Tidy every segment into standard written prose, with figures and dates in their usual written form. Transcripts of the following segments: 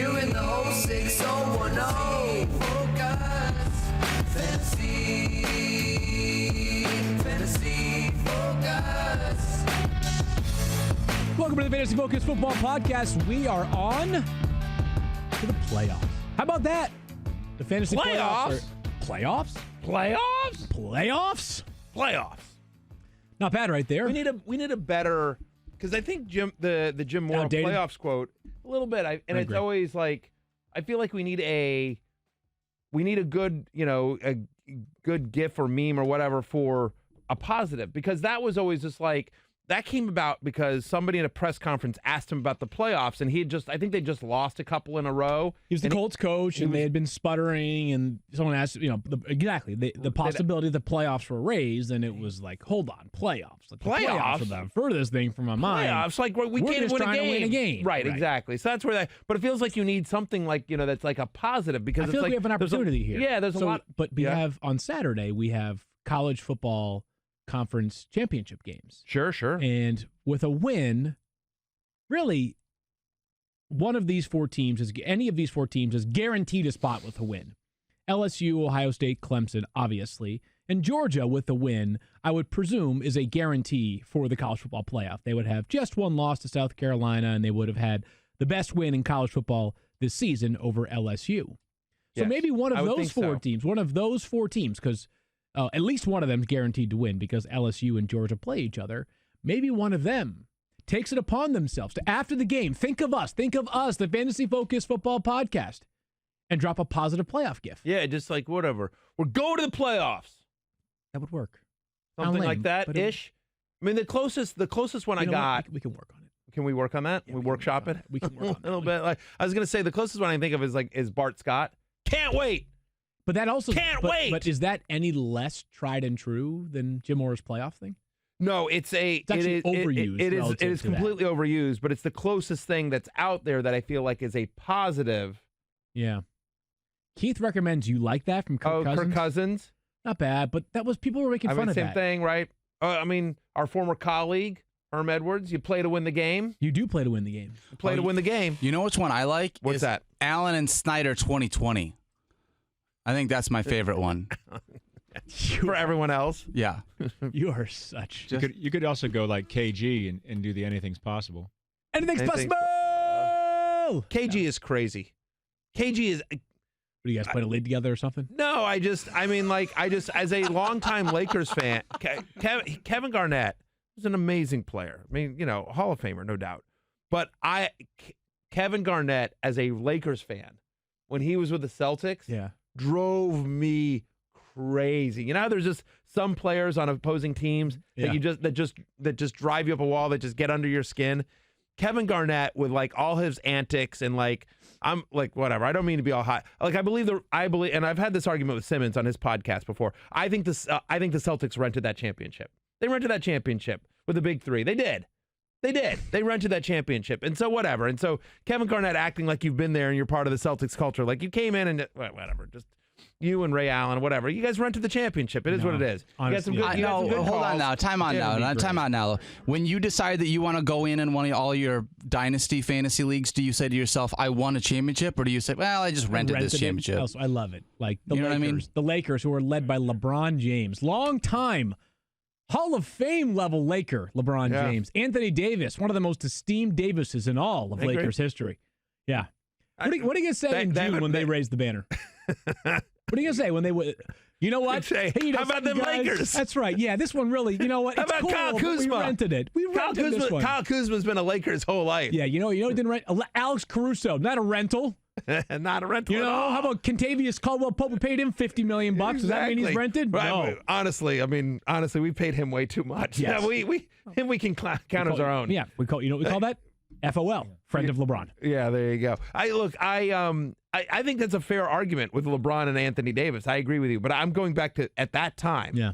You in the 06010. Focus. Fantasy Focus. Welcome to the Fantasy Focus Football Podcast. We are on to the playoffs. How about that? The fantasy playoffs. Playoffs. Not bad right there. We need a better, because I think the Jim Moore Outdated. playoffs quote a little bit. I It's agree. always like, I feel like we need a good, a good GIF or meme or whatever for a positive, because that was always just like, that came about because somebody in a press conference asked him about the playoffs, and I think they just lost a couple in a row. He was the Colts coach, and they had been sputtering, and someone asked, the possibility the playoffs were raised, and it was like, hold on, playoffs. Like, the playoffs are the furthest thing from my mind. Playoffs, like we can't just win trying to win a game. Right, exactly. So that's where but it feels like you need something like, that's like a positive, because I feel like we have an opportunity here. Yeah, there's a lot. But we have, on Saturday, we have college football conference championship games. Sure. And with a win, really, any of these four teams is guaranteed a spot with a win. LSU, Ohio State, Clemson, obviously. And Georgia, with a win, I would presume is a guarantee for the college football playoff. They would have just one loss to South Carolina, and they would have had the best win in college football this season over LSU. So Yes, maybe one of those four teams, because at least one of them is guaranteed to win because LSU and Georgia play each other. Maybe one of them takes it upon themselves to, after the game, think of us, the Fantasy Focus Football Podcast, and drop a positive playoff gift. Yeah, just like whatever. We're going to the playoffs. That would work. Something Lame, like that but ish. I mean, the closest one I got. We can work on it. Can we work on that? Yeah, we workshop it. We can work on a little bit. Like I was gonna say, the closest one I think of is Bart Scott. Can't wait. But that also Can't wait. But is that any less tried and true than Jim Moore's playoff thing? No, it's actually overused. It is relative to completely overused, but it's the closest thing that's out there that I feel like is a positive. Yeah. Keith recommends you like that from Kirk Cousins. Kirk Cousins. Not bad, but people were making fun of same that. thing, right? Our former colleague, Herm Edwards, you play to win the game. You do play to win the game. You play to win the game. You know which one I like? What's that? Allen and Snyder 2020. I think that's my favorite one. For everyone else. Yeah. You are such. You could also go like KG and do the anything's possible. Anything's possible! KG is crazy. KG is. What, do you guys play a league together or something? No, as a longtime Lakers fan, Kevin Garnett is an amazing player. I mean, Hall of Famer, no doubt. But Kevin Garnett, as a Lakers fan, when he was with the Celtics, drove me crazy. There's just some players on opposing teams that just drive you up a wall, that just get under your skin. Kevin Garnett, with like all his antics and like, I'm like, whatever. I don't mean to be all hot. Like I believe, and I've had this argument with Simmons on his podcast before. I think the Celtics rented that championship. They rented that championship with the big three. They did. They rented that championship. And so whatever. And so Kevin Garnett acting like you've been there and you're part of the Celtics culture. Like you came in and whatever, just you and Ray Allen, whatever. You guys rented the championship. It is what it is. Honestly, you got some good hold calls. on now. Time out now. When you decide that you want to go in one of all your dynasty fantasy leagues, do you say to yourself, I won a championship? Or do you say, well, I just rented this championship? I love it. Like the You know Lakers, what I mean? The Lakers, who are led by LeBron James, long time Hall of Fame level Laker LeBron James. Anthony Davis, one of the most esteemed Davises in all of Lakers history. Yeah. What are you going to say in June when they raise the banner? What are you going to say when they would? You know what? Say, hey, how about them guys? Lakers? That's right. Yeah, this one really, you know what? How It's about cool, Kyle but Kuzma? We rented it. We rented this one. Kyle Kuzma's been a Laker his whole life. Yeah, you know didn't rent. Alex Caruso, not a rental. Not a rental. You know, at all. how about Contavious Caldwell-Pope? We paid him $50 million. Does that mean he's rented? Right. No. Honestly, we paid him way too much. Yes. Yeah, we can count as our own. Yeah, we call that? FOL, friend of LeBron. Yeah, there you go. I think that's a fair argument with LeBron and Anthony Davis. I agree with you, but I'm going back to at that time. Yeah.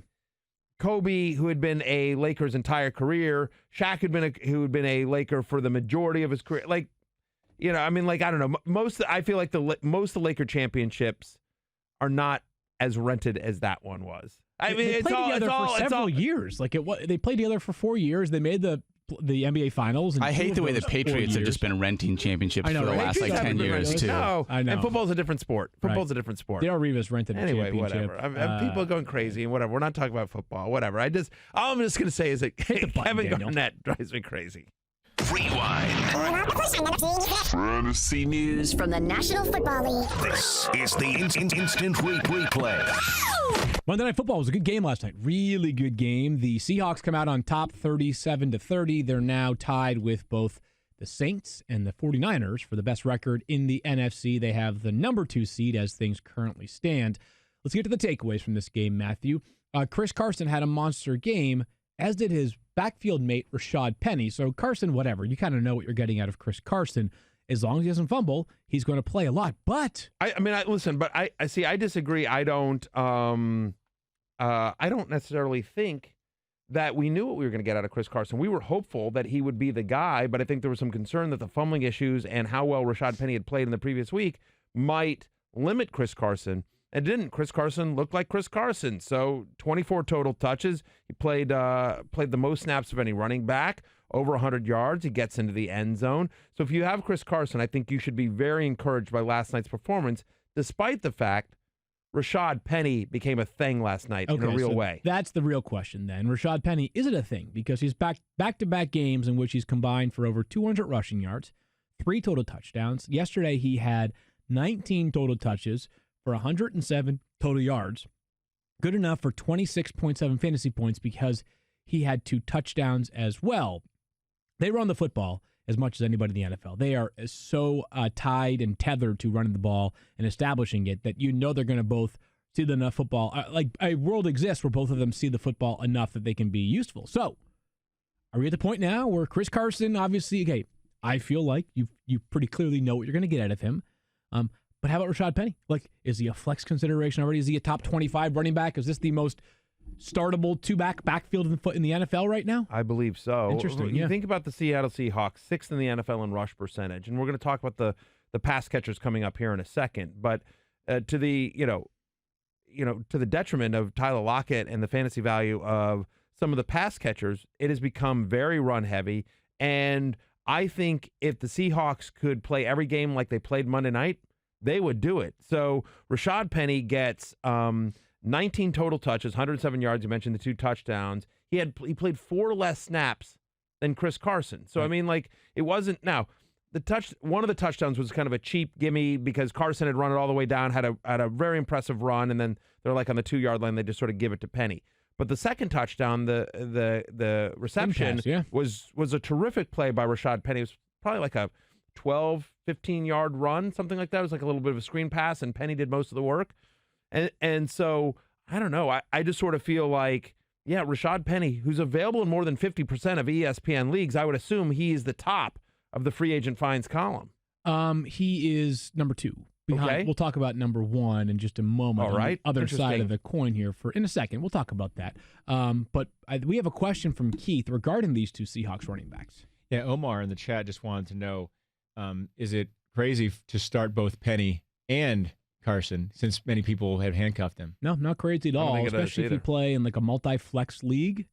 Kobe, who had been a Laker's entire career, Shaq who had been a Laker for the majority of his career. Like, I don't know. I feel like most of the Laker championships are not as rented as that one was. I mean, they played together for several years. Like they played together for 4 years. They made the the NBA Finals. And I hate the way the Patriots have just been renting championships I know, for the right? last like Patriots 10 haven't been years renting. too. No, I know. And football's a different sport. Football's a different sport. Dale Rivas rented a Anyway, championship. whatever. People are going crazy and whatever. We're not talking about football. Whatever. All I'm just going to say is that button, Kevin Daniel. Garnett drives me crazy. Rewind. Fantasy news From the National Football League. This is the instant replay. Monday Night Football was a good game last night. Really good game. The Seahawks come out on top 37-30. They're now tied with both the Saints and the 49ers for the best record in the NFC. They have the number 2 seed as things currently stand. Let's get to the takeaways from this game, Matthew. Chris Carson had a monster game, as did his backfield mate, Rashad Penny. So Carson, whatever. You kind of know what you're getting out of Chris Carson. As long as he doesn't fumble, he's going to play a lot. But listen, but I see. I disagree. I don't necessarily think that we knew what we were going to get out of Chris Carson. We were hopeful that he would be the guy, but I think there was some concern that the fumbling issues and how well Rashad Penny had played in the previous week might limit Chris Carson. And didn't. Chris Carson looked like Chris Carson. So 24 total touches. He played the most snaps of any running back, over 100 yards. He gets into the end zone. So if you have Chris Carson, I think you should be very encouraged by last night's performance, despite the fact Rashad Penny became a thing last night in a real way. That's the real question then. Rashad Penny, is it a thing? Because he's back-to-back games in which he's combined for over 200 rushing yards, 3 total touchdowns. Yesterday he had 19 total touches for 107 total yards. Good enough for 26.7 fantasy points because he had 2 touchdowns as well. They run the football as much as anybody in the NFL. They are so tied and tethered to running the ball and establishing it that you know they're going to both see enough football. Like a world exists where both of them see the football enough that they can be useful. So are we at the point now where Chris Carson, obviously, okay, I feel like you pretty clearly know what you're going to get out of him. But how about Rashad Penny? Like, is he a flex consideration already? Is he a top 25 running back? Is this the most startable backfield in the NFL right now? I believe so. Interesting, You yeah. think about the Seattle Seahawks, 6th in the NFL in rush percentage, and we're going to talk about the pass catchers coming up here in a second. But to the detriment of Tyler Lockett and the fantasy value of some of the pass catchers, it has become very run heavy. And I think if the Seahawks could play every game like they played Monday night, they would do it. So Rashad Penny gets 19 total touches, 107 yards. You mentioned the 2 touchdowns. He played 4 less snaps than Chris Carson. So, I mean, like, it wasn't. Now, one of the touchdowns was kind of a cheap gimme because Carson had run it all the way down, had a very impressive run, and then they're like on the 2-yard line. They just sort of give it to Penny. But the second touchdown, the reception Pass, yeah. was a terrific play by Rashad Penny. It was probably like a 12, 15-yard run, something like that. It was like a little bit of a screen pass, and Penny did most of the work. And so, I don't know. I just sort of feel like, yeah, Rashad Penny, who's available in more than 50% of ESPN leagues, I would assume he is the top of the free agent finds column. He is number 2. Okay. We'll talk about number 1 in just a moment. All right. On the other side Interesting. of the coin here in a second. We'll talk about that. But we have a question from Keith regarding these 2 Seahawks running backs. Yeah, Omar in the chat just wanted to know, is it crazy to start both Penny and Carson since many people have handcuffed him? No, not crazy at I don't all, think it is especially if you either. play in like a multi-flex league.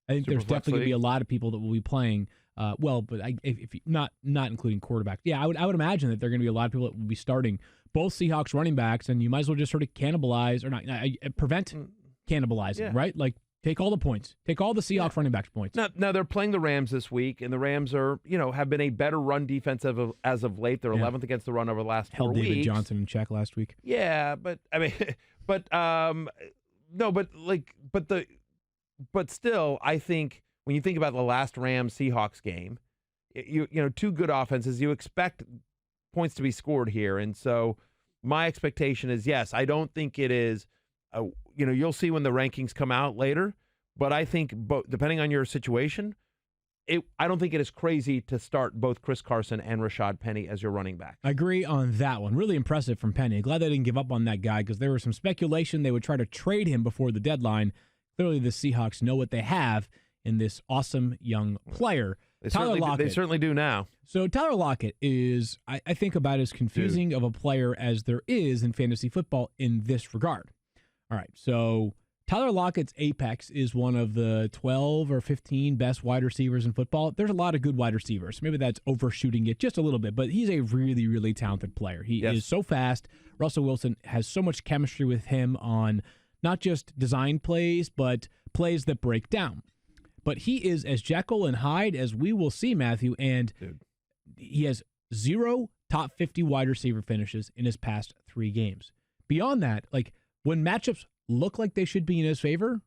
I think there's Superflex definitely going to be a league. lot of people that will be playing but if you, not including quarterbacks. Yeah, I would imagine that there are going to be a lot of people that will be starting both Seahawks running backs, and you might as well just sort of cannibalize or not prevent cannibalizing, Yeah. right? Like take all the points, take all the Seahawks running backs points. Now they're playing the Rams this week, and the Rams are, have been a better run defense as of late. They're 11th against the run over the last 4 Held weeks. David Johnson in check last week. Yeah, but I mean, but still, I think when you think about the last Rams Seahawks game, you 2 good offenses, you expect points to be scored here, and so my expectation is yes. I don't think it is. You'll see when the rankings come out later, but I think depending on your situation, I don't think it is crazy to start both Chris Carson and Rashad Penny as your running back. I agree on that one. Really impressive from Penny. Glad they didn't give up on that guy because there was some speculation they would try to trade him before the deadline. Clearly, the Seahawks know what they have in this awesome young player. They Tyler Lockett. certainly do now. So Tyler Lockett is, I think, about as confusing of a player as there is in fantasy football in this regard. All right, so Tyler Lockett's apex is one of the 12 or 15 best wide receivers in football. There's a lot of good wide receivers. Maybe that's overshooting it just a little bit, but he's a really, really talented player. He is so fast. Russell Wilson has so much chemistry with him on not just design plays, but plays that break down. But he is as Jekyll and Hyde as we will see, Matthew, and he has 0 top 50 wide receiver finishes in his past 3 games. Beyond that, like when matchups look like they should be in his favor,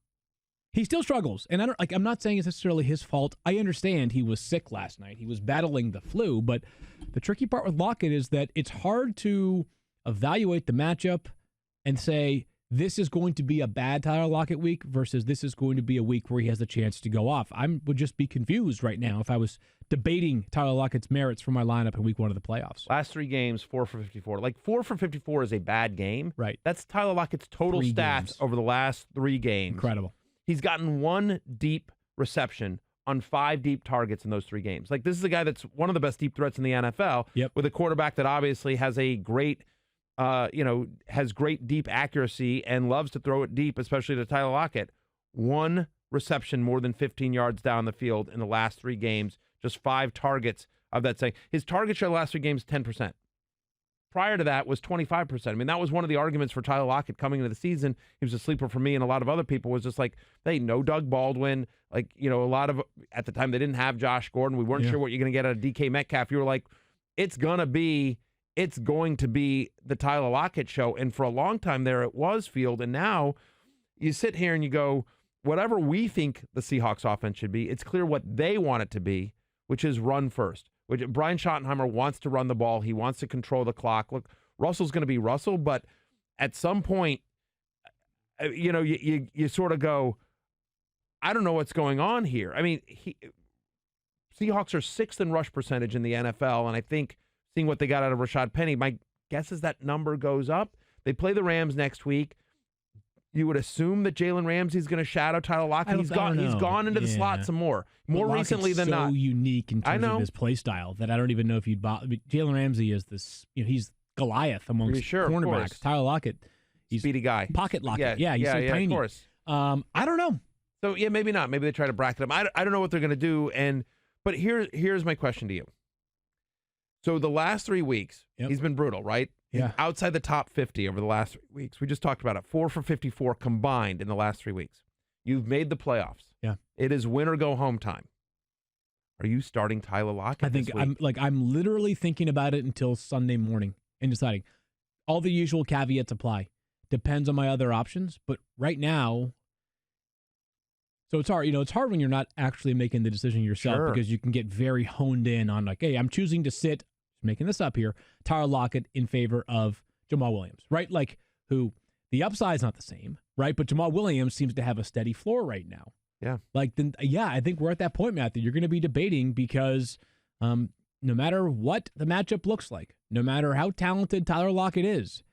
he still struggles. And I'm not saying it's necessarily his fault. I understand he was sick last night. He was battling the flu, but the tricky part with Lockett is that it's hard to evaluate the matchup and say this is going to be a bad Tyler Lockett week versus this is going to be a week where he has a chance to go off. I would just be confused right now if I was debating Tyler Lockett's merits for my lineup in week 1 of the playoffs. Last 3 games, 4 for 54. Like 4 for 54 is a bad game. Right. That's Tyler Lockett's total 3 stats games. over the last 3 games. Incredible. He's gotten 1 deep reception on 5 deep targets in those 3 games. Like, this is a guy that's one of the best deep threats in the NFL with a quarterback that obviously has a great, has great deep accuracy and loves to throw it deep, especially to Tyler Lockett. 1 reception more than 15 yards down the field in the last 3 games, just 5 targets of that thing. His target share the last 3 games, 10%. Prior to that was 25%. I mean, that was one of the arguments for Tyler Lockett coming into the season. He was a sleeper for me and a lot of other people, was just like, they know Doug Baldwin. Like, a lot of, at the time, they didn't have Josh Gordon. We weren't sure what you're going to get out of DK Metcalf. You were like, it's going to be the Tyler Lockett show. And for a long time there, it was Field. And now you sit here and you go, whatever we think the Seahawks offense should be, it's clear what they want it to be, which is run first. Which Brian Schottenheimer wants to run the ball. He wants to control the clock. Look, Russell's going to be Russell, but at some point, you sort of go, I don't know what's going on here. I mean, Seahawks are 6th in rush percentage in the NFL, and I think seeing what they got out of Rashad Penny, my guess is that number goes up. They play the Rams next week. You would assume that Jalen Ramsey's going to shadow Tyler Lockett. He's gone into the slot some more recently than not. So unique in terms of his play style that I don't even know if you'd bother. Jalen Ramsey is this. He's Goliath amongst cornerbacks. Tyler Lockett, he's speedy guy, pocket Lockett. He's so tiny. Of course. I don't know. So maybe not. Maybe they try to bracket him. I don't know what they're going to do. But here's my question to you. So the last 3 weeks, he's been brutal, right? Yeah. Outside the top 50 over the last 3 weeks. We just talked about it. 4 for 54 combined in the last 3 weeks. You've made the playoffs. Yeah. It is win or go home time. Are you starting Tyler Lockett? I think I'm literally thinking about it until Sunday morning and deciding. All the usual caveats apply. Depends on my other options, but right now, so it's hard. It's hard when you're not actually making the decision yourself because you can get very honed in on like, hey, I'm choosing to sit. Making this up here, Tyler Lockett in favor of Jamal Williams, right? Like, who the upside's not the same, right? But Jamal Williams seems to have a steady floor right now. Yeah. Like, then, I think we're at that point, Matthew. You're going to be debating because no matter what the matchup looks like, no matter how talented Tyler Lockett is,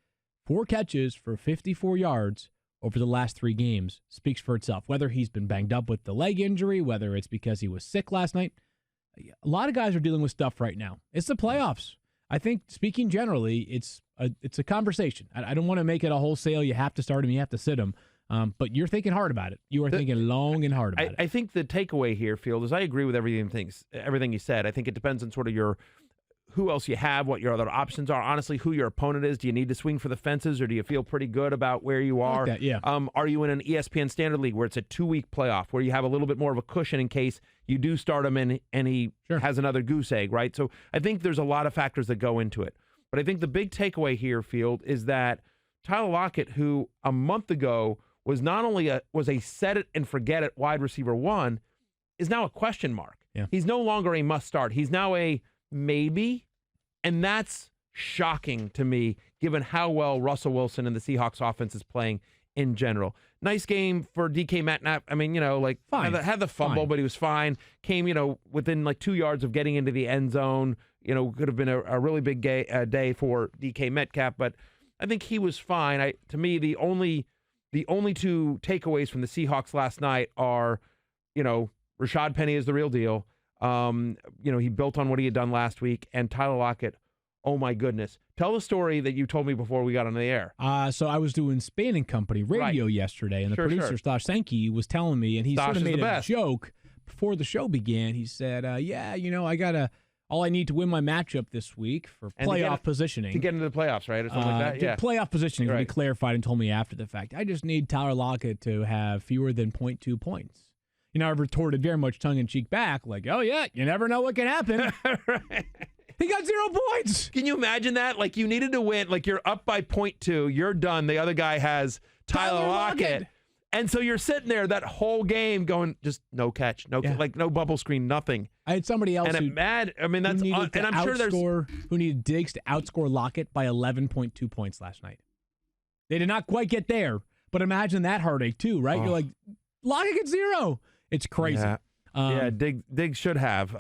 4 catches for 54 yards over the last 3 games speaks for itself. Whether he's been banged up with the leg injury, whether it's because he was sick last night, a lot of guys are dealing with stuff right now. It's the playoffs. I think, speaking generally, it's a conversation. I don't want to make it a wholesale, you have to start him, you have to sit him. But you're thinking hard about it. You are thinking long and hard about it. I think the takeaway here, Field, is I agree with everything you said. I think it depends on sort of who else you have, what your other options are. Honestly, who your opponent is. Do you need to swing for the fences, or do you feel pretty good about where you are? Like that, yeah. Are you in an ESPN Standard League where it's a 2-week playoff, where you have a little bit more of a cushion in case you do start him and he has another goose egg, right? So I think there's a lot of factors that go into it. But I think the big takeaway here, Field, is that Tyler Lockett, who a month ago was not only was a set it and forget it wide receiver 1, is now a question mark. Yeah. He's no longer a must start. He's now a maybe, and that's shocking to me given how well Russell Wilson and the Seahawks offense is playing in general. Nice game for DK Metcalf. I mean, fine. Had the fumble, but he was fine. Came, within like 2 yards of getting into the end zone. Could have been a really big day for DK Metcalf, but I think he was fine. To me, the only 2 takeaways from the Seahawks last night are, Rashad Penny is the real deal. He built on what he had done last week, and Tyler Lockett Oh, my goodness. Tell the story that you told me before we got on the air. So I was doing Spain and Company radio yesterday, and the producer, Stosh Sankey, was telling me, and he sort of made a joke before the show began. He said, all I need to win my matchup this week for playoff positioning. To get into the playoffs, right? Or something like that? Yeah. Playoff positioning, he clarified and told me after the fact. I just need Tyler Lockett to have fewer than 0.2 points. I retorted very much tongue-in-cheek back, like, oh, yeah, you never know what can happen. Right. He got 0 points. Can you imagine that? Like, you needed to win. Like, you're up by 0.2. You're done. The other guy has Tyler Lockett. And so you're sitting there that whole game going, just no catch, like no bubble screen, nothing. I had somebody else and I'm sure there's who needed Diggs to outscore Lockett by 11.2 points last night. They did not quite get there, but imagine that heartache too, right? You're like, Lockett gets 0. It's crazy. Yeah, Diggs should have.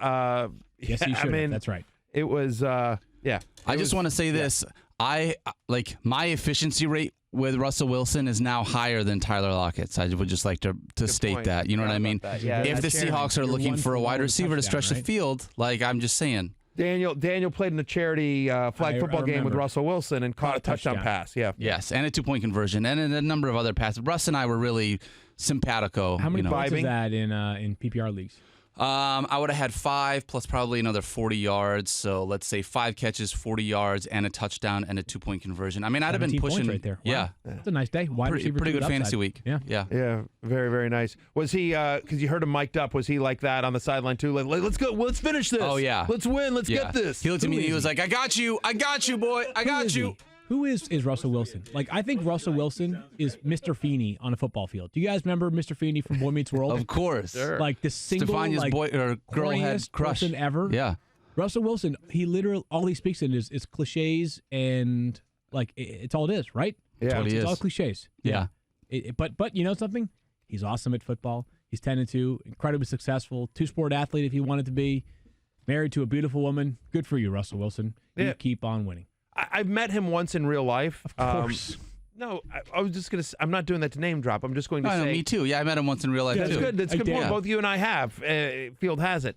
Yes, he should have. That's right. It was, I just want to say this. I like my efficiency rate with Russell Wilson is now higher than Tyler Lockett's. I would just like to state that. You know what I mean? Yeah, if the Seahawks are looking for a wide receiver to stretch the field, like I'm just saying. Daniel played in a charity flag football game with Russell Wilson and caught a touchdown pass. Yeah. Yes, and a 2-point conversion and a number of other passes. Russ and I were really simpatico. How many points is that in PPR leagues? I would have had 5 plus probably another 40 yards. So let's say 5 catches, 40 yards, and a touchdown and a 2-point conversion. I mean, I'd have been pushing right there. Wow. Yeah, it's a nice day. Pretty good fantasy week. Yeah. Very, very nice. Was he? Because you heard him mic'd up. Was he like that on the sideline too? Like, let's go. Let's finish this. Oh yeah. Let's win. Let's get this. He looked at me and he was like, "I got you, boy. I got you." Who is Russell Wilson? Like, I think Russell Wilson is Mr. Feeney on a football field. Do you guys remember Mr. Feeney from Boy Meets World? Of course. Sure. Like the single Stefania's boy or girl head crush person ever. Yeah. Russell Wilson, he literally, all he speaks in is cliches and like it's all it is, right? Yeah, it's all cliches. Yeah. But you know something? He's awesome at football. He's 10-2, incredibly successful, 2-sport athlete if he wanted to be, married to a beautiful woman. Good for you, Russell Wilson. You keep on winning. I've met him once in real life. Of course. No, I was just going to I'm not doing that to name drop. I'm just going to say. No, me too. Yeah, I met him once in real life, too. That's good. That's a good point. Both you and I have. Field has it.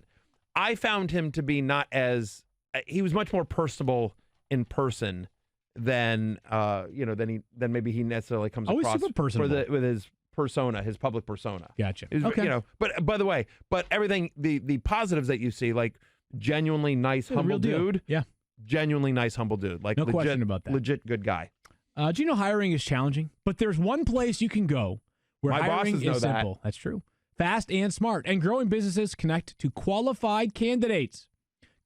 I found him to be not as he was much more personable in person than than maybe he necessarily comes across super personable. with his persona, his public persona. Gotcha. Okay. But by the way, everything the positives that you see, like genuinely nice, humble dude. Yeah. Genuinely nice, humble dude. Like no question about that. Legit good guy. Do you know hiring is challenging? But there's one place you can go where hiring is simple. That's true. Fast and smart. And growing businesses connect to qualified candidates.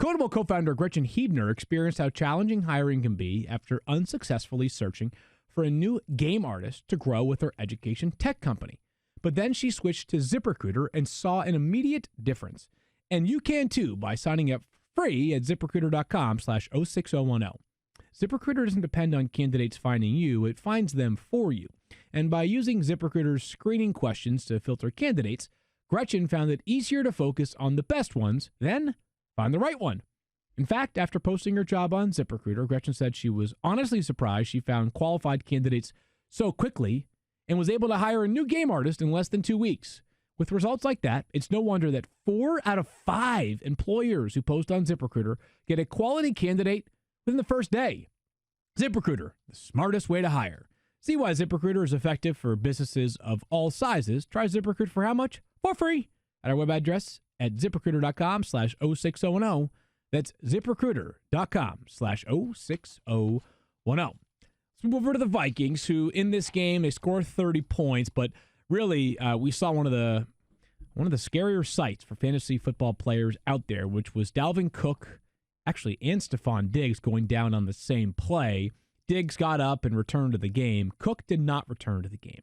Codable co-founder Gretchen Hebner experienced how challenging hiring can be after unsuccessfully searching for a new game artist to grow with her education tech company. But then she switched to ZipRecruiter and saw an immediate difference. And you can too by signing up free at ZipRecruiter.com/06010. ZipRecruiter doesn't depend on candidates finding you, it finds them for you. And by using ZipRecruiter's screening questions to filter candidates, Gretchen found it easier to focus on the best ones than find the right one. In fact, after posting her job on ZipRecruiter, Gretchen said she was honestly surprised she found qualified candidates so quickly and was able to hire a new game artist in less than 2 weeks. With results like that, it's no wonder that 4 out of 5 employers who post on ZipRecruiter get a quality candidate within the first day. ZipRecruiter, the smartest way to hire. See why ZipRecruiter is effective for businesses of all sizes. Try ZipRecruiter for how much? For free. At our web address at ZipRecruiter.com/06010. That's ZipRecruiter.com/06010. Let's move over to the Vikings, who in this game, they scored 30 points, but really, we saw one of the scarier sights for fantasy football players out there, which was Dalvin Cook, actually, and Stephon Diggs going down on the same play. Diggs got up and returned to the game. Cook did not return to the game.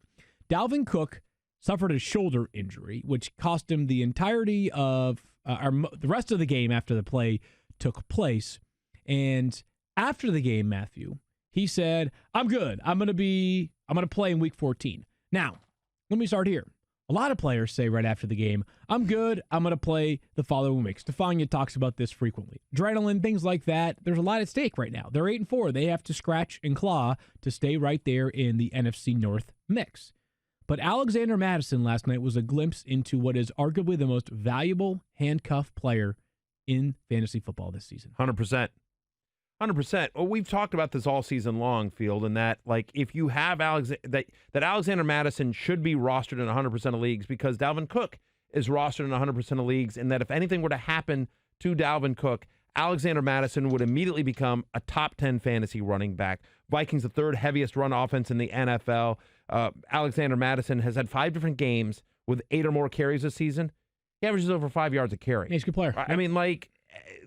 Dalvin Cook suffered a shoulder injury, which cost him the entirety of the rest of the game after the play took place. And after the game, Matthew, he said, "I'm good. I'm going to play in week 14." Now, let me start here. A lot of players say right after the game, "I'm good. I'm going to play the following week." Stefania talks about this frequently. Adrenaline, things like that. There's a lot at stake right now. They're 8-4. They have to scratch and claw to stay right there in the NFC North mix. But Alexander Mattison last night was a glimpse into what is arguably the most valuable handcuff player in fantasy football this season. 100%. 100%. Well, we've talked about this all season long, Field, and that like if you have that Alexander Mattison should be rostered in 100% of leagues because Dalvin Cook is rostered in 100% of leagues, and that if anything were to happen to Dalvin Cook, Alexander Mattison would immediately become a top 10 fantasy running back. Vikings, the third heaviest run offense in the NFL. Alexander Mattison has had 5 different games with 8 or more carries this season. He averages over 5 yards a carry. He's a good player. I mean, like,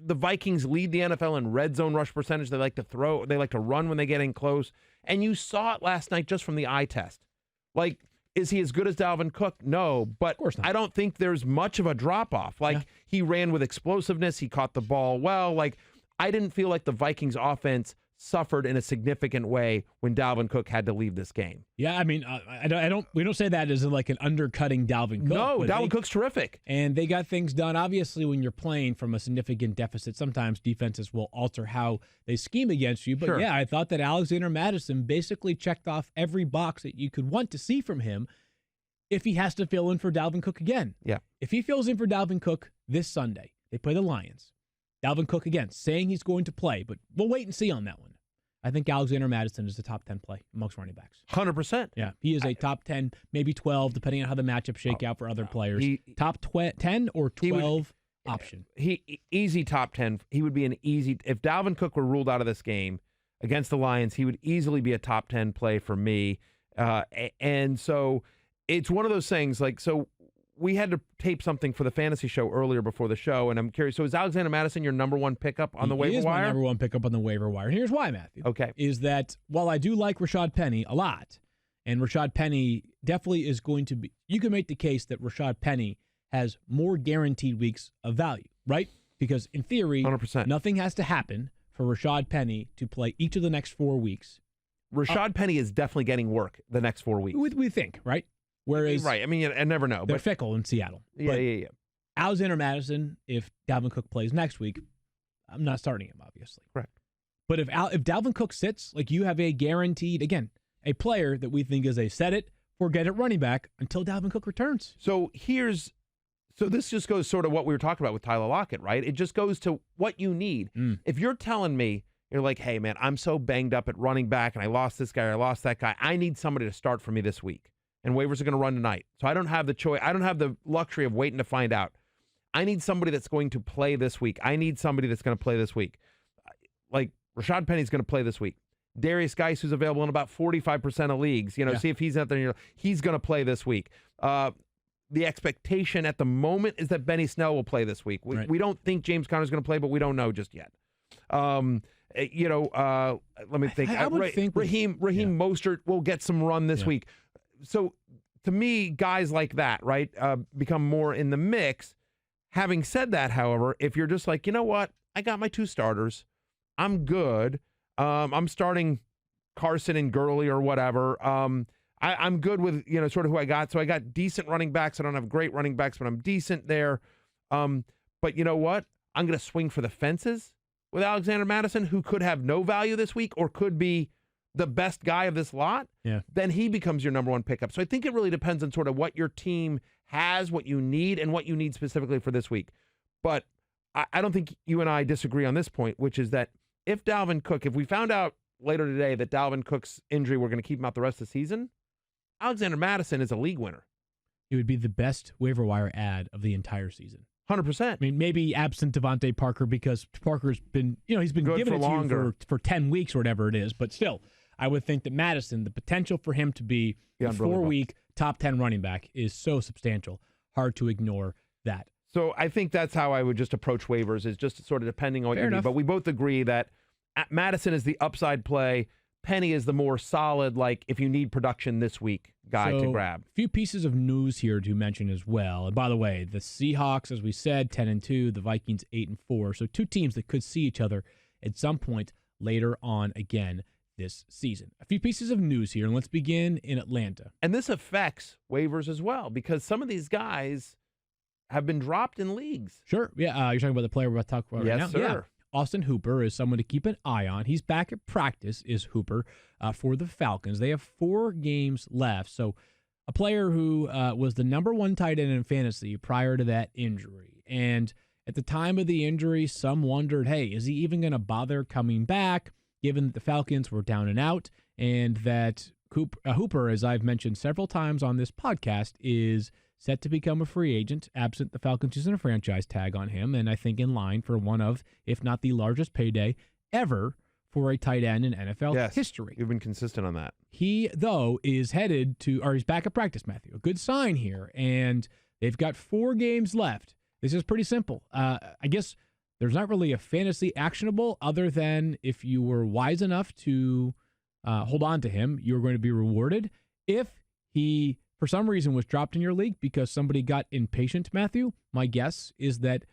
the Vikings lead the NFL in red zone rush percentage. They like to throw. They like to run when they get in close. And you saw it last night just from the eye test. Like, is he as good as Dalvin Cook? No, but I don't think there's much of a drop-off. Like, he ran with explosiveness. He caught the ball well. Like, I didn't feel like the Vikings offense suffered in a significant way when Dalvin Cook had to leave this game. Yeah, I mean, we don't say that as like an undercutting Dalvin Cook. No, Dalvin Cook's terrific. And they got things done. Obviously, when you're playing from a significant deficit, sometimes defenses will alter how they scheme against you. But Sure. yeah, I thought that Alexander Mattison basically checked off every box that you could want to see from him if he has to fill in for Dalvin Cook again. Yeah. If he fills in for Dalvin Cook this Sunday, they play the Lions. Dalvin Cook again, saying he's going to play, but we'll wait and see on that one. I think Alexander Mattison is the top 10 play amongst running backs. 100%. Yeah, he is a top 10, maybe 12, depending on how the matchups shake out for other players. Top 10 or 12 option. Easy top 10. He would be an easy. If Dalvin Cook were ruled out of this game against the Lions, he would easily be a top 10 play for me. And so it's one of those things like, so we had to tape something for the fantasy show earlier before the show, and I'm curious. So is Alexander Mattison your number one pickup on the waiver He is wire? my number one pickup on the waiver wire. And here's why, Matthew. Okay. Is that while I do like Rashad Penny a lot, and Rashad Penny definitely is going to be, you can make the case that Rashad Penny has more guaranteed weeks of value, right? Because in theory, 100%. nothing has to happen for Rashad Penny to play each of the next 4 weeks. Rashad Penny is definitely getting work the next 4 weeks. We think, right? Whereas right. I mean, I never know. They're But fickle in Seattle. yeah. Alexander Mattison, if Dalvin Cook plays next week, I'm not starting him, obviously. Correct. But if Dalvin Cook sits, like you have a guaranteed, again, a player that we think is a set it, forget it running back until Dalvin Cook returns. So this just goes sort of what we were talking about with Tyler Lockett, right? It just goes to what you need. If you're telling me, you're like, hey, man, I'm so banged up at running back and I lost this guy or I lost that guy. I need somebody to start for me this week. And waivers are going to run tonight. So I don't have the choice. I don't have the luxury of waiting to find out. I need somebody that's going to play this week. I need somebody that's going to play this week. Like Rashad Penny's going to play this week. Darius Geis, who's available in about 45% of leagues. See if he's out there. He's going to play this week. The expectation at the moment is that Benny Snell will play this week. We don't think James Conner's going to play, but we don't know just yet. Let me think. I would think Raheem Mostert will get some run this week. So to me, guys like that, right, become more in the mix. Having said that, however, if you're just like, you know what, I got my 2 starters, I'm good. I'm starting Carson and Gurley or whatever. I'm good with sort of who I got. So I got decent running backs. I don't have great running backs, but I'm decent there. But you know what? I'm going to swing for the fences with Alexander Mattison, who could have no value this week or could be the best guy of this lot. Then he becomes your number one pickup. So I think it really depends on sort of what your team has, what you need, and what you need specifically for this week. But I don't think you and I disagree on this point, which is that if we found out later today that Dalvin Cook's injury, we're going to keep him out the rest of the season, Alexander Mattison is a league winner. It would be the best waiver wire ad of the entire season. 100%. I mean, maybe absent Devontae Parker because Parker's been, he's been Good giving for it to longer. you for 10 weeks or whatever it is. But still, I would think that Madison, the potential for him to be a 4-week top 10 running back is so substantial. Hard to ignore that. So I think that's how I would just approach waivers, is just sort of depending on what you need. But we both agree that Madison is the upside play. Penny is the more solid, like if you need production this week, guy to grab. A few pieces of news here to mention as well. And by the way, the Seahawks, as we said, 10-2, the Vikings 8-4. So 2 teams that could see each other at some point later on again this season. A few pieces of news here, and let's begin in Atlanta. And this affects waivers as well, because some of these guys have been dropped in leagues. Sure. Yeah, you're talking about the player we're about to talk about right now? Yes, sir. Yeah. Austin Hooper is someone to keep an eye on. He's back at practice, is Hooper, for the Falcons. They have 4 games left. So a player who was the number 1 tight end in fantasy prior to that injury. And At the time of the injury, some wondered, hey, is he even going to bother coming back, given that the Falcons were down and out, and that Hooper, as I've mentioned several times on this podcast, is set to become a free agent, absent the Falcons using a franchise tag on him, and I think in line for one of, if not the largest payday ever for a tight end in NFL history. You've been consistent on that. He, though, is headed to, or he's back at practice, Matthew. A good sign here, and they've got 4 games left. This is pretty simple. I guess there's not really a fantasy actionable other than if you were wise enough to hold on to him, you're going to be rewarded. If he, for some reason, was dropped in your league because somebody got impatient, Matthew, my guess is that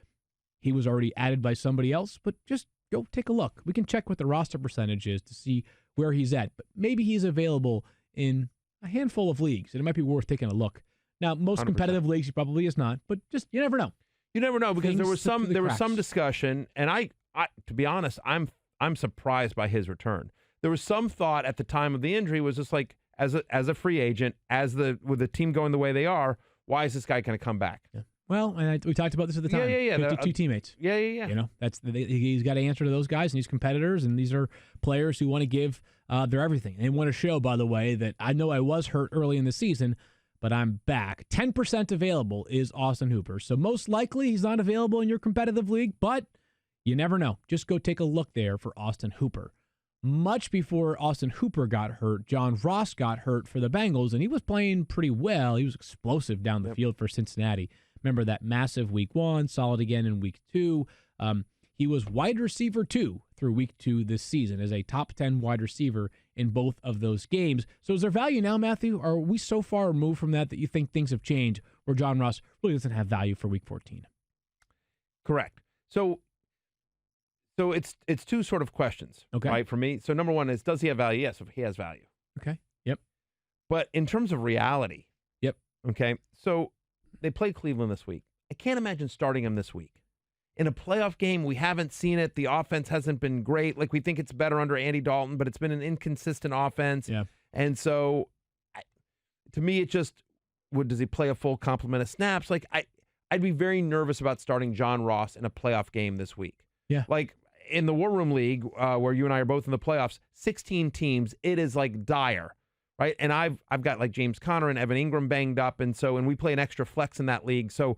he was already added by somebody else, but just go take a look. We can check what the roster percentage is to see where he's at, but maybe he's available in a handful of leagues, and it might be worth taking a look. Now, most 100%. Competitive leagues, he probably is not, but just, you never know. You never know, because Things there was slip through the was some cracks. discussion, and I to be honest, I'm surprised by his return. There was some thought at the time of the injury was just like, as a free agent, with the team going the way they are, why is this guy going to come back? Yeah. Well, and we talked about this at the time. Yeah. 52 teammates. Yeah. You know, he's got to answer to those guys and these competitors, and these are players who want to give their everything. And they want to show, by the way, that I know I was hurt early in the season, but I'm back. 10% available is Austin Hooper. So most likely he's not available in your competitive league, but you never know. Just go take a look there for Austin Hooper. Much before Austin Hooper got hurt, John Ross got hurt for the Bengals, and he was playing pretty well. He was explosive down the field for Cincinnati. Remember that massive week 1, solid again in week 2. He was wide receiver 2 through week 2 this season as a top 10 wide receiver in both of those games. So is there value now, Matthew? Are we so far removed from that you think things have changed where John Ross really doesn't have value for week 14? Correct. So it's 2 sort of questions, right, for me. So number 1 is, does he have value? Yes, he has value. Okay. Yep. But in terms of reality, yep. Okay, so they play Cleveland this week. I can't imagine starting him this week. In a playoff game, we haven't seen it. The offense hasn't been great. Like, we think it's better under Andy Dalton, but it's been an inconsistent offense. Yeah. And so, to me, it just, does he play a full complement of snaps? Like, I'd be very nervous about starting John Ross in a playoff game this week. Yeah. Like, in the War Room League, where you and I are both in the playoffs, 16 teams, it is like dire, right? And I've got like James Conner and Evan Ingram banged up, and we play an extra flex in that league. So,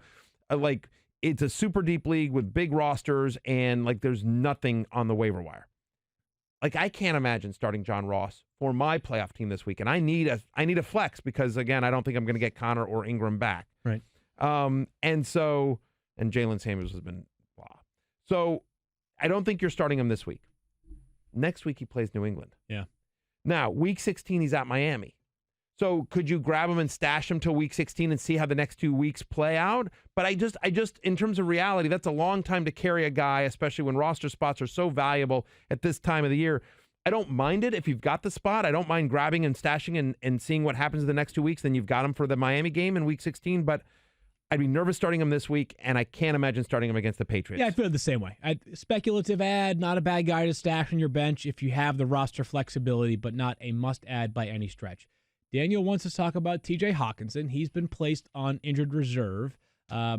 like, it's a super deep league with big rosters, and like there's nothing on the waiver wire. Like, I can't imagine starting John Ross for my playoff team this week, and I need a flex because, again, I don't think I'm going to get Conner or Ingram back. Right. And Jalen Samuels has been blah. So I don't think you're starting him this week. Next week he plays New England. Yeah. Now, week 16 he's at Miami. So could you grab him and stash him till week 16 and see how the next 2 weeks play out? But I just in terms of reality, that's a long time to carry a guy, especially when roster spots are so valuable at this time of the year. I don't mind it if you've got the spot. I don't mind grabbing and stashing and seeing what happens in the next 2 weeks. Then you've got him for the Miami game in week 16. But I'd be nervous starting him this week, and I can't imagine starting him against the Patriots. Yeah, I feel the same way. Speculative ad, not a bad guy to stash on your bench if you have the roster flexibility, but not a must-add by any stretch. Daniel wants to talk about T.J. Hawkinson. He's been placed on injured reserve. I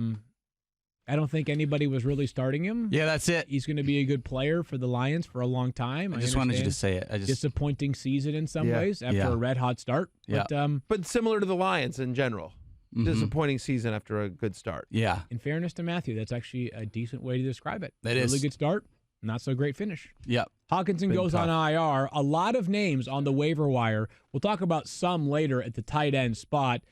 don't think anybody was really starting him. Yeah, that's it. He's going to be a good player for the Lions for a long time. I just wanted you to say it. Disappointing season in some ways after a red-hot start. Yeah. But similar to the Lions in general. Mm-hmm. Disappointing season after a good start. Yeah. In fairness to Matthew, that's actually a decent way to describe it. That is. Really good start, not so great finish. Yep. Hawkinson goes on IR. A lot of names on the waiver wire. We'll talk about some later at the tight end spot.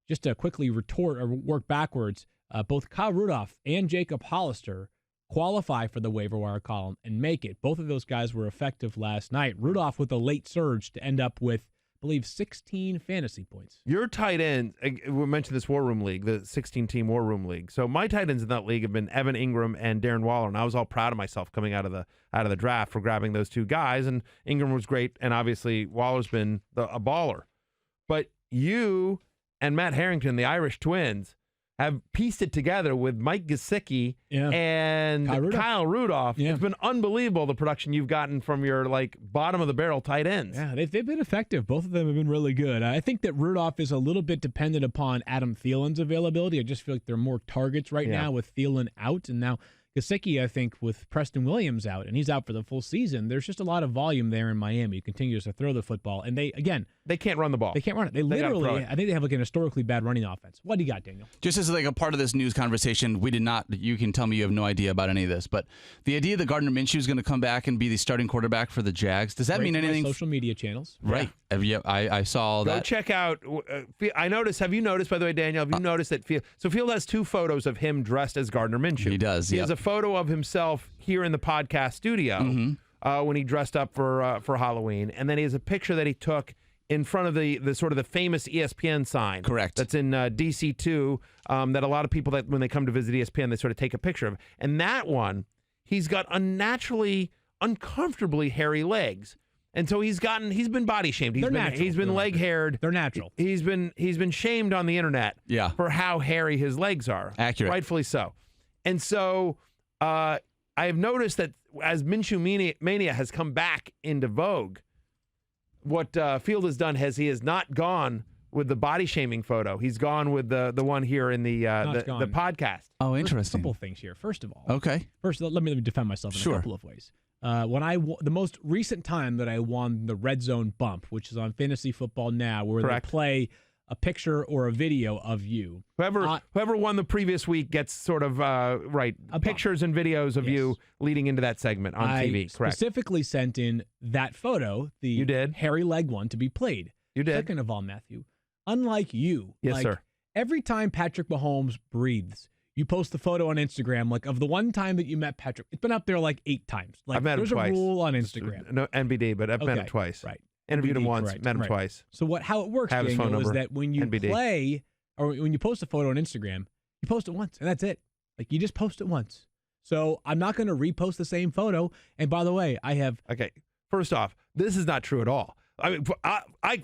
Just to quickly retort or work backwards, both Kyle Rudolph and Jacob Hollister qualify for the waiver wire column and make it. Both of those guys were effective last night. Rudolph with a late surge to end up with, I believe, 16 fantasy points. Your tight end, we mentioned this War Room League, the 16-team War Room League. So my tight ends in that league have been Evan Ingram and Darren Waller, and I was all proud of myself coming out of the draft for grabbing those 2 guys. And Ingram was great, and obviously Waller's been a baller. But you and Matt Harrington, the Irish twins, have pieced it together with Mike Gesicki Yeah. and Kyle Rudolph. Yeah. It's been unbelievable, the production you've gotten from your bottom of the barrel tight ends. Yeah, they've been effective. Both of them have been really good. I think that Rudolph is a little bit dependent upon Adam Thielen's availability. I just feel like there are more targets right now with Thielen out, and now Gesicki, I think, with Preston Williams out, and he's out for the full season. There's just a lot of volume there in Miami. He continues to throw the football, and they can't run the ball. They can't run it. They literally, I think they have an historically bad running offense. What do you got, Daniel? Just as a part of this news conversation, we did not, you can tell me you have no idea about any of this, but the idea that Gardner Minshew is going to come back and be the starting quarterback for the Jags, does that mean anything? Social media channels. Right. Yeah, I saw all that. Go check out. I noticed. Have you noticed, by the way, Daniel? Have you noticed that Field? So Field has 2 photos of him dressed as Gardner Minshew. He does. He has a photo of himself here in the podcast studio when he dressed up for Halloween, and then he has a picture that he took in front of the sort of the famous ESPN sign. Correct. That's in DC2. That a lot of people that when they come to visit ESPN, they sort of take a picture of. And that one, he's got uncomfortably hairy legs. And so he's been body shamed. He's been leg haired. They're natural. He's been shamed on the internet for how hairy his legs are. Accurate. Rightfully so. And so I have noticed that as Minshew Mania has come back into vogue, what Field has done he has not gone with the body shaming photo. He's gone with the one here in the podcast. Oh, interesting. There's a couple of things here. First of all, First, let me defend myself in a couple of ways. When the most recent time that I won the Red Zone Bump, which is on Fantasy Football Now, where they play a picture or a video of you. Whoever won the previous week gets sort of pictures and videos of you leading into that segment on TV. Correct. Specifically sent in that photo, the hairy leg one, to be played. You did. Second of all, Matthew, unlike you, yes, sir. Every time Patrick Mahomes breathes, you post the photo on Instagram, of the one time that you met Patrick. It's been up there 8 times. I've met him twice. There's a rule on Instagram. No NBD, but I've met him twice. Right. Interviewed him once, met him twice. So how it works, Daniel, is that when you play or when you post a photo on Instagram, you post it once, and that's it. You just post it once. So I'm not going to repost the same photo. And by the way, I have... Okay, first off, this is not true at all. I mean,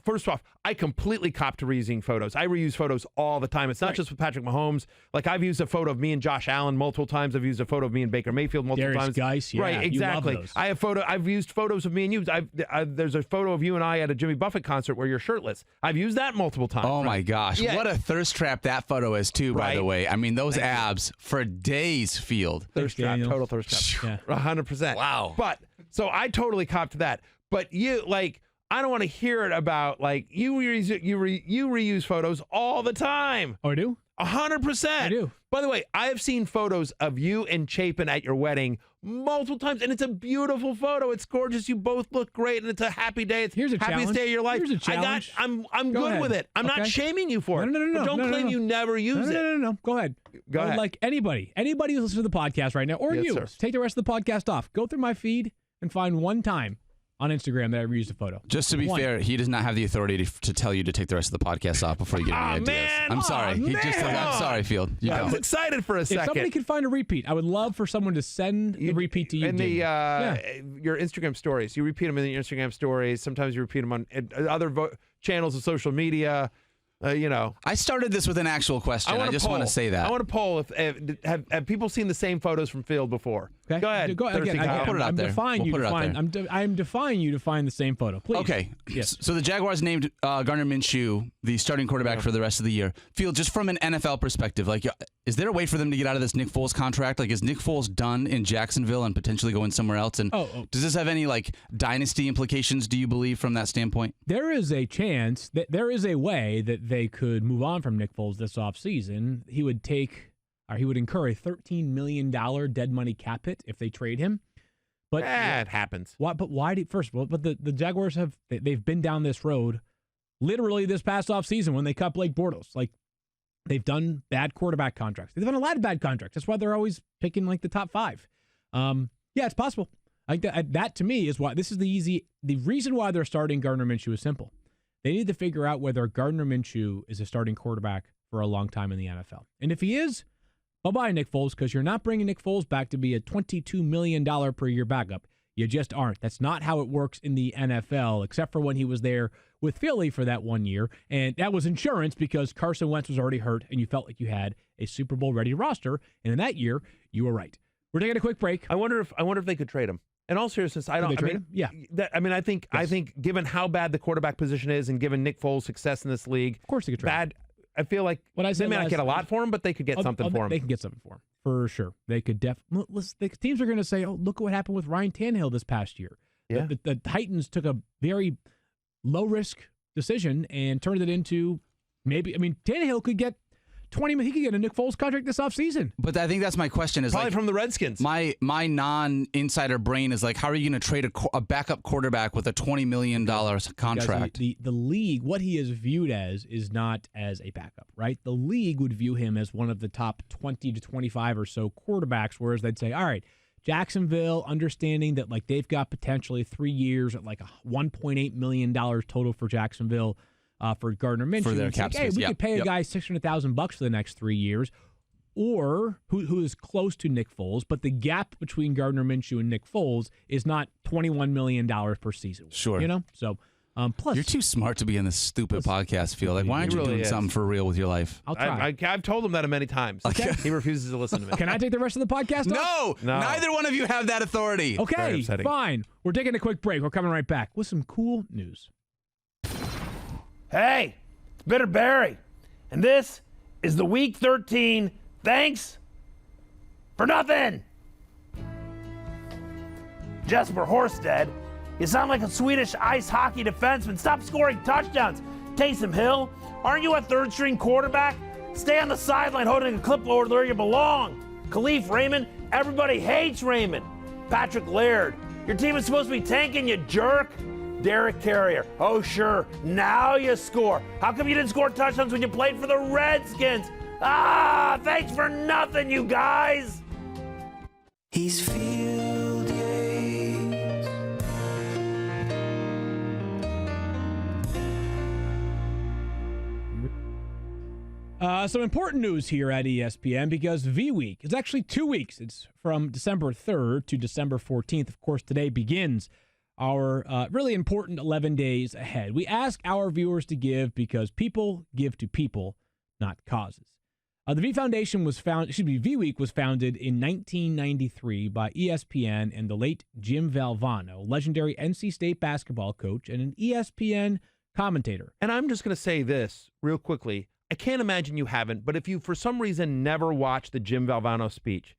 first off, I completely cop to reusing photos. I reuse photos all the time. It's not just with Patrick Mahomes. I've used a photo of me and Josh Allen multiple times. I've used a photo of me and Baker Mayfield multiple times. Guys, right, exactly. You love those. I've used photos of me and you. There's a photo of you and I at a Jimmy Buffett concert where you're shirtless. I've used that multiple times. Oh my gosh, what a thirst trap that photo is too. By the way, I mean those abs for days. Field thirst trap, total thirst trap, 100%. Wow. But so I totally cop to that. But you I don't want to hear it about you reuse photos all the time. Oh, I do? 100%. I do. By the way, I have seen photos of you and Chapin at your wedding multiple times, and it's a beautiful photo. It's gorgeous. You both look great, and it's a happy day. It's Here's a happiest challenge. day of your life. Here's a challenge. I'm Go good ahead. with it. I'm not shaming you for it. No. But don't claim you never use it. No. Go ahead. Go ahead. Like anybody who's listening to the podcast right now, or Yes, you, sir. take the rest of the podcast off. Go through my feed and find one time on Instagram that I reused a photo. Just to be fair, he does not have the authority to tell you to take the rest of the podcast off before you get any ideas. Man. I'm sorry. I'm sorry, Field. I was excited for a second. If somebody could find a repeat, I would love for someone to send the repeat to you. In your Instagram stories. You repeat them in your Instagram stories. Sometimes you repeat them on other channels of social media. I started this with an actual question. I just want to say that. I want to poll if have people seen the same photos from Field before? Okay. Go ahead. Again, I'll put it out there. I'm defying you to find the same photo. Please. Okay. Yes. So the Jaguars named Gardner Minshew the starting quarterback for the rest of the year. Field, just from an NFL perspective, is there a way for them to get out of this Nick Foles contract? Is Nick Foles done in Jacksonville and potentially going somewhere else? And does this have any dynasty implications, do you believe, from that standpoint? There is a chance that there is a way that they could move on from Nick Foles this offseason. He would incur a $13 million dead money cap hit if they trade him. But it happens. But why? First of all, the Jaguars they've been down this road literally this past offseason when they cut Blake Bortles. They've done bad quarterback contracts. They've done a lot of bad contracts. That's why they're always picking the top 5. Yeah, it's possible. I think that to me is why this is the reason why they're starting Gardner Minshew is simple. They need to figure out whether Gardner Minshew is a starting quarterback for a long time in the NFL. And if he is, bye-bye, Nick Foles, because you're not bringing Nick Foles back to be a $22 million per year backup. You just aren't. That's not how it works in the NFL, except for when he was there with Philly for that 1 year. And that was insurance because Carson Wentz was already hurt and you felt like you had a Super Bowl ready roster. And in that year, you were right. We're taking a quick break. I wonder if they could trade him. In all seriousness, I Could they trade him? Yeah. I think given how bad the quarterback position is and given Nick Foles' success in this league, Of course they could trade him. I feel like they may not get a lot for him, but they could get something for him. They can get something for him, for sure. They could definitely. The teams are going to say, oh, look at what happened with Ryan Tannehill this past year. Yeah. The Titans took a very low-risk decision and turned it into Tannehill could get he could get a Nick Foles contract this offseason. But I think that's my question. Is Probably from the Redskins. My non-insider brain is like, how are you going to trade a backup quarterback with a $20 million contract? Guys, the league, what he is viewed as is not as a backup, right? The league would view him as one of the top 20 to 25 or so quarterbacks, whereas they'd say, all right, Jacksonville, understanding that like they've got potentially 3 years at like $1.8 million total for Jacksonville. For Gardner Minshew, for their cap space. We could pay a guy $600,000 for the next 3 years, or who is close to Nick Foles, but the gap between Gardner Minshew and Nick Foles is not $21 million per season. Sure, So plus you're too smart to be in this stupid podcast field. Like, why aren't you really doing something for real with your life? I'll try. I've told him that many times. Okay. He refuses to listen to me. Can I take the rest of the podcast off? No. Neither one of you have that authority. Very Okay, upsetting. fine. We're taking a quick break. We're coming right back with some cool news. Hey, it's Bitter Berry, and this is the Week 13 Thanks for Nothing. Jesper Horsted, you sound like a Swedish ice hockey defenseman. Stop scoring touchdowns. Taysom Hill, aren't you a third-string quarterback? Stay on the sideline holding a clipboard where you belong. Khalif Raymond, everybody hates Raymond. Patrick Laird, your team is supposed to be tanking, you jerk. Derek Carrier, oh sure, now you score. How come you didn't score touchdowns when you played for the Redskins? Thanks for nothing, you guys. He's Field Yates. Some important news here at ESPN because V Week is actually 2 weeks. It's from December 3rd to December 14th. Of course, today begins our really important 11 days ahead. We ask our viewers to give because people give to people, not causes. The V Foundation was V Week was founded in 1993 by ESPN and the late Jim Valvano, legendary NC State basketball coach and an ESPN commentator. And I'm just going to say this real quickly. I can't imagine you haven't, but if you, for some reason, never watched the Jim Valvano speech,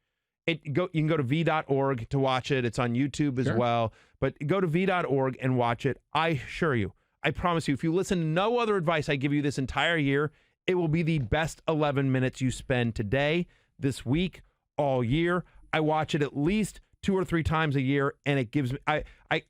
you can go to v.org to watch it. It's on YouTube as well. But go to v.org and watch it. I assure you, I promise you, if you listen to no other advice I give you this entire year, it will be the best 11 minutes you spend today, this week, all year. I watch it at least 2 or 3 times a year, and it gives me, I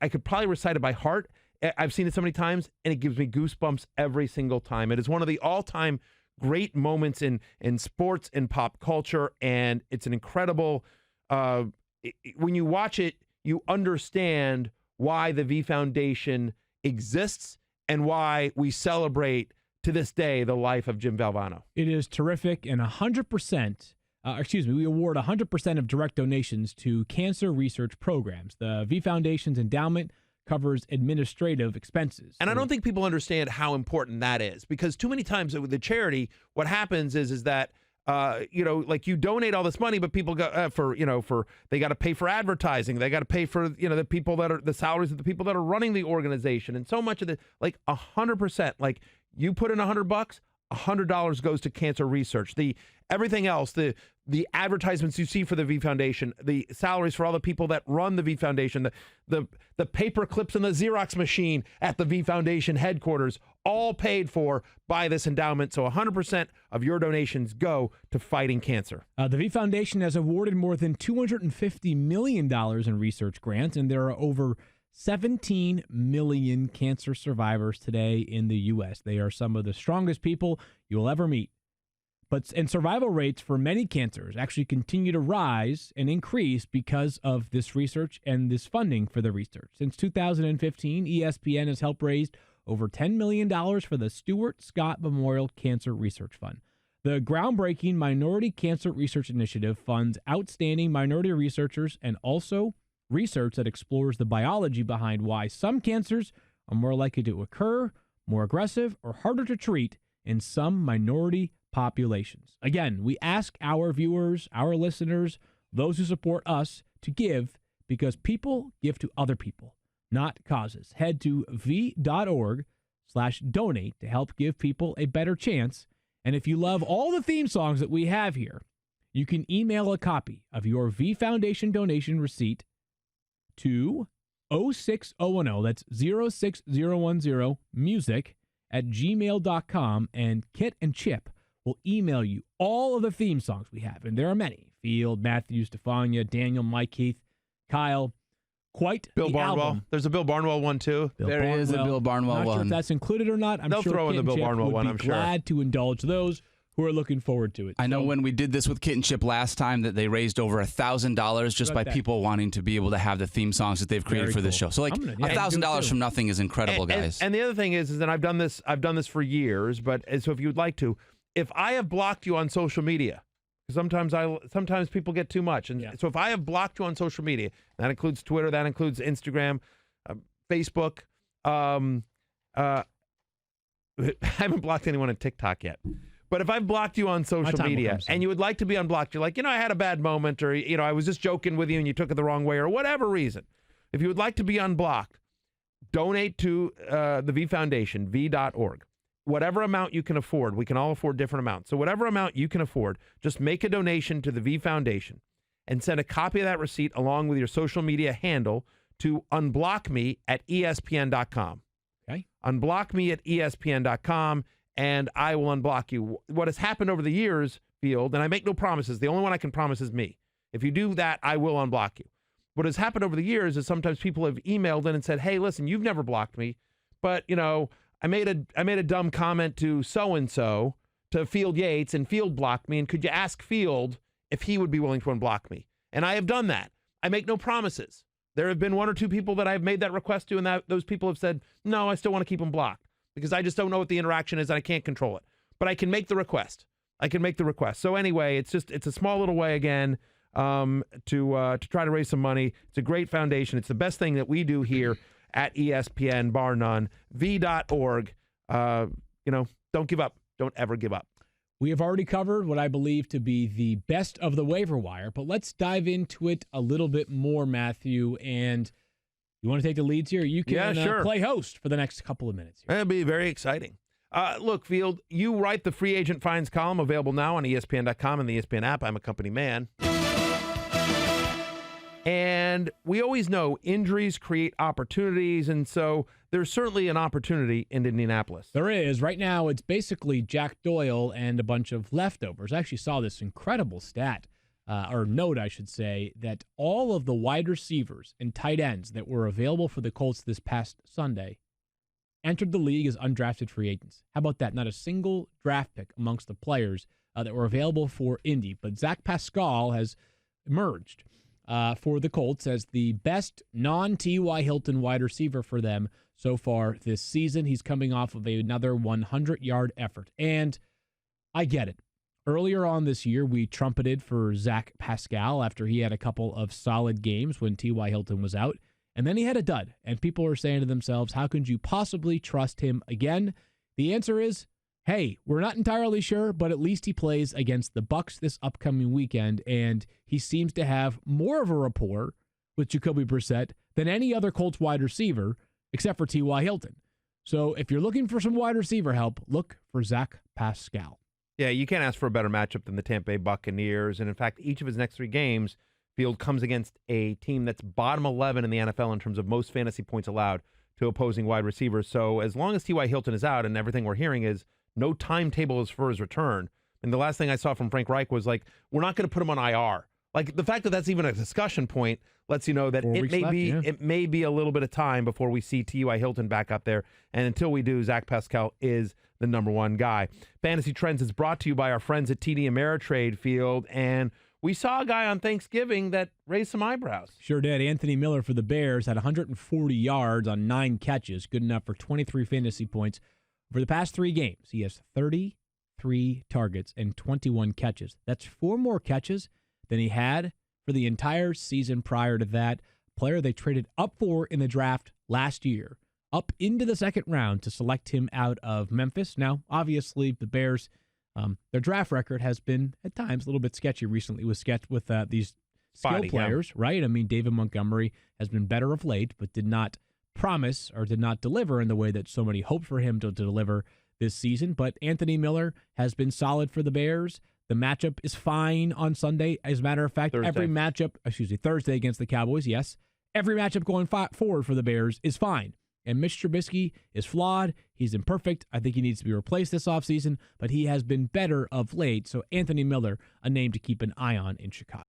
could probably recite it by heart. I've seen it so many times, and it gives me goosebumps every single time. It is one of the all-time great moments in sports and pop culture, and it's an incredible, when you watch it, you understand why the V Foundation exists and why we celebrate to this day the life of Jim Valvano. It is terrific, and 100%, we award 100% of direct donations to cancer research programs. The V Foundation's endowment covers administrative expenses. And I don't think people understand how important that is, because too many times with the charity, what happens is that like you donate all this money, but people go they got to pay for advertising, they got to pay for the people that are the salaries of the people that are running the organization, and so much of the 100%. Like you put in $100, $100 goes to cancer research. Everything else, the advertisements you see for the V Foundation, the salaries for all the people that run the V Foundation, the paper clips in the Xerox machine at the V Foundation headquarters, all paid for by this endowment. So 100% of your donations go to fighting cancer. The V Foundation has awarded more than $250 million in research grants, and there are over 17 million cancer survivors today in the U.S. They are some of the strongest people you'll ever meet. And survival rates for many cancers actually continue to rise and increase because of this research and this funding for the research. Since 2015, ESPN has helped raise over $10 million for the Stuart Scott Memorial Cancer Research Fund. The groundbreaking Minority Cancer Research Initiative funds outstanding minority researchers and also research that explores the biology behind why some cancers are more likely to occur, more aggressive, or harder to treat in some minority populations. Again, we ask our viewers, our listeners, those who support us to give because people give to other people, not causes. Head to v.org/donate to help give people a better chance. And if you love all the theme songs that we have here, you can email a copy of your V Foundation donation receipt to 06010, that's 06010 music@gmail.com, and Kit and Chip will email you all of the theme songs we have. And there are many. Field, Matthew, Stefania, Daniel, Mike, Keith, Kyle. Quite Bill the Barnwell. album. There's a Bill Barnwell one, too. There is a Bill Barnwell Not sure if one. that's included or not. I'm They'll sure throw in Kit the and Bill Chip Barnwell would one, be I'm sure. glad to indulge those who are looking forward to it. I know So- when we did this with Kit and Chip last time that they raised over $1,000 just by About that. people wanting to be able to have the theme songs that they've created Very for this cool. show. So like I'm gonna- yeah, $1,000 do it from nothing is incredible, And- guys. And the other thing is that I've done this for years, but so if you'd like to, if I have blocked you on social media, sometimes people get too much. And so if I have blocked you on social media, that includes Twitter, that includes Instagram, Facebook, I haven't blocked anyone on TikTok yet. But if I've blocked you on social time will media come soon. and you would like to be unblocked, you're like, I had a bad moment, or, I was just joking with you and you took it the wrong way, or whatever reason. If you would like to be unblocked, donate to the V Foundation, v.org. Whatever amount you can afford. We can all afford different amounts. So whatever amount you can afford, just make a donation to the V Foundation and send a copy of that receipt along with your social media handle to unblockme@espn.com. Okay. Unblock me at espn.com, and I will unblock you. What has happened over the years, Field, and I make no promises. The only one I can promise is me. If you do that, I will unblock you. What has happened over the years is sometimes people have emailed in and said, hey, listen, you've never blocked me, but, I made a dumb comment to so-and-so, to Field Yates, and Field blocked me, and could you ask Field if he would be willing to unblock me? And I have done that. I make no promises. There have been one or two people that I've made that request to, and those people have said, no, I still want to keep them blocked because I just don't know what the interaction is and I can't control it. But I can make the request. So anyway, it's a small little way again to try to raise some money. It's a great foundation. It's the best thing that we do here at ESPN, bar none. V.org. Don't give up. Don't ever give up. We have already covered what I believe to be the best of the waiver wire, but let's dive into it a little bit more, Matthew. And you want to take the leads here? You can sure. Play host for the next couple of minutes here. It'll be very exciting. Look, Field, you write the free agent finds column, available now on ESPN.com and the ESPN app. I'm a company man. And we always know injuries create opportunities, and so there's certainly an opportunity in Indianapolis. There is. Right now, it's basically Jack Doyle and a bunch of leftovers. I actually saw this incredible stat, or note, I should say, that all of the wide receivers and tight ends that were available for the Colts this past Sunday entered the league as undrafted free agents. How about that? Not a single draft pick amongst the players that were available for Indy. But Zach Pascal has emerged for the Colts as the best non-T.Y. Hilton wide receiver for them so far this season. He's coming off of another 100-yard effort. And I get it. Earlier on this year, we trumpeted for Zach Pascal after he had a couple of solid games when T.Y. Hilton was out. And then he had a dud. And people are saying to themselves, how could you possibly trust him again? The answer is, hey, we're not entirely sure, but at least he plays against the Bucs this upcoming weekend, and he seems to have more of a rapport with Jacoby Brissett than any other Colts wide receiver, except for T.Y. Hilton. So if you're looking for some wide receiver help, look for Zach Pascal. Yeah, you can't ask for a better matchup than the Tampa Bay Buccaneers. And in fact, each of his next three games, Field comes against a team that's bottom 11 in the NFL in terms of most fantasy points allowed to opposing wide receivers. So as long as T.Y. Hilton is out, and everything we're hearing is no timetable is for his return. And the last thing I saw from Frank Reich was like, we're not going to put him on IR. Like the fact that that's even a discussion point lets you know that it may be a little bit of time before we see T.Y. Hilton back up there. And until we do, Zach Pascal is the number one guy. Fantasy Trends is brought to you by our friends at TD Ameritrade, Field. And we saw a guy on Thanksgiving that raised some eyebrows. Sure did. Anthony Miller for the Bears had 140 yards on 9 catches, good enough for 23 fantasy points. For the past 3 games, he has 33 targets and 21 catches. That's 4 more catches than he had for the entire season prior to that. player they traded up for in the draft last year, up into the second round to select him out of Memphis. Now, obviously, the Bears, their draft record has been at times a little bit sketchy recently with these skill players, right? I mean, David Montgomery has been better of late, but did not promise or did not deliver in the way that so many hoped for him to deliver this season. But Anthony Miller has been solid for the Bears. The matchup is fine on Sunday. As a matter of fact, Thursday against the Cowboys, yes. Every matchup going forward for the Bears is fine. And Mitch Trubisky is flawed. He's imperfect. I think he needs to be replaced this offseason, but he has been better of late. So Anthony Miller, a name to keep an eye on in Chicago.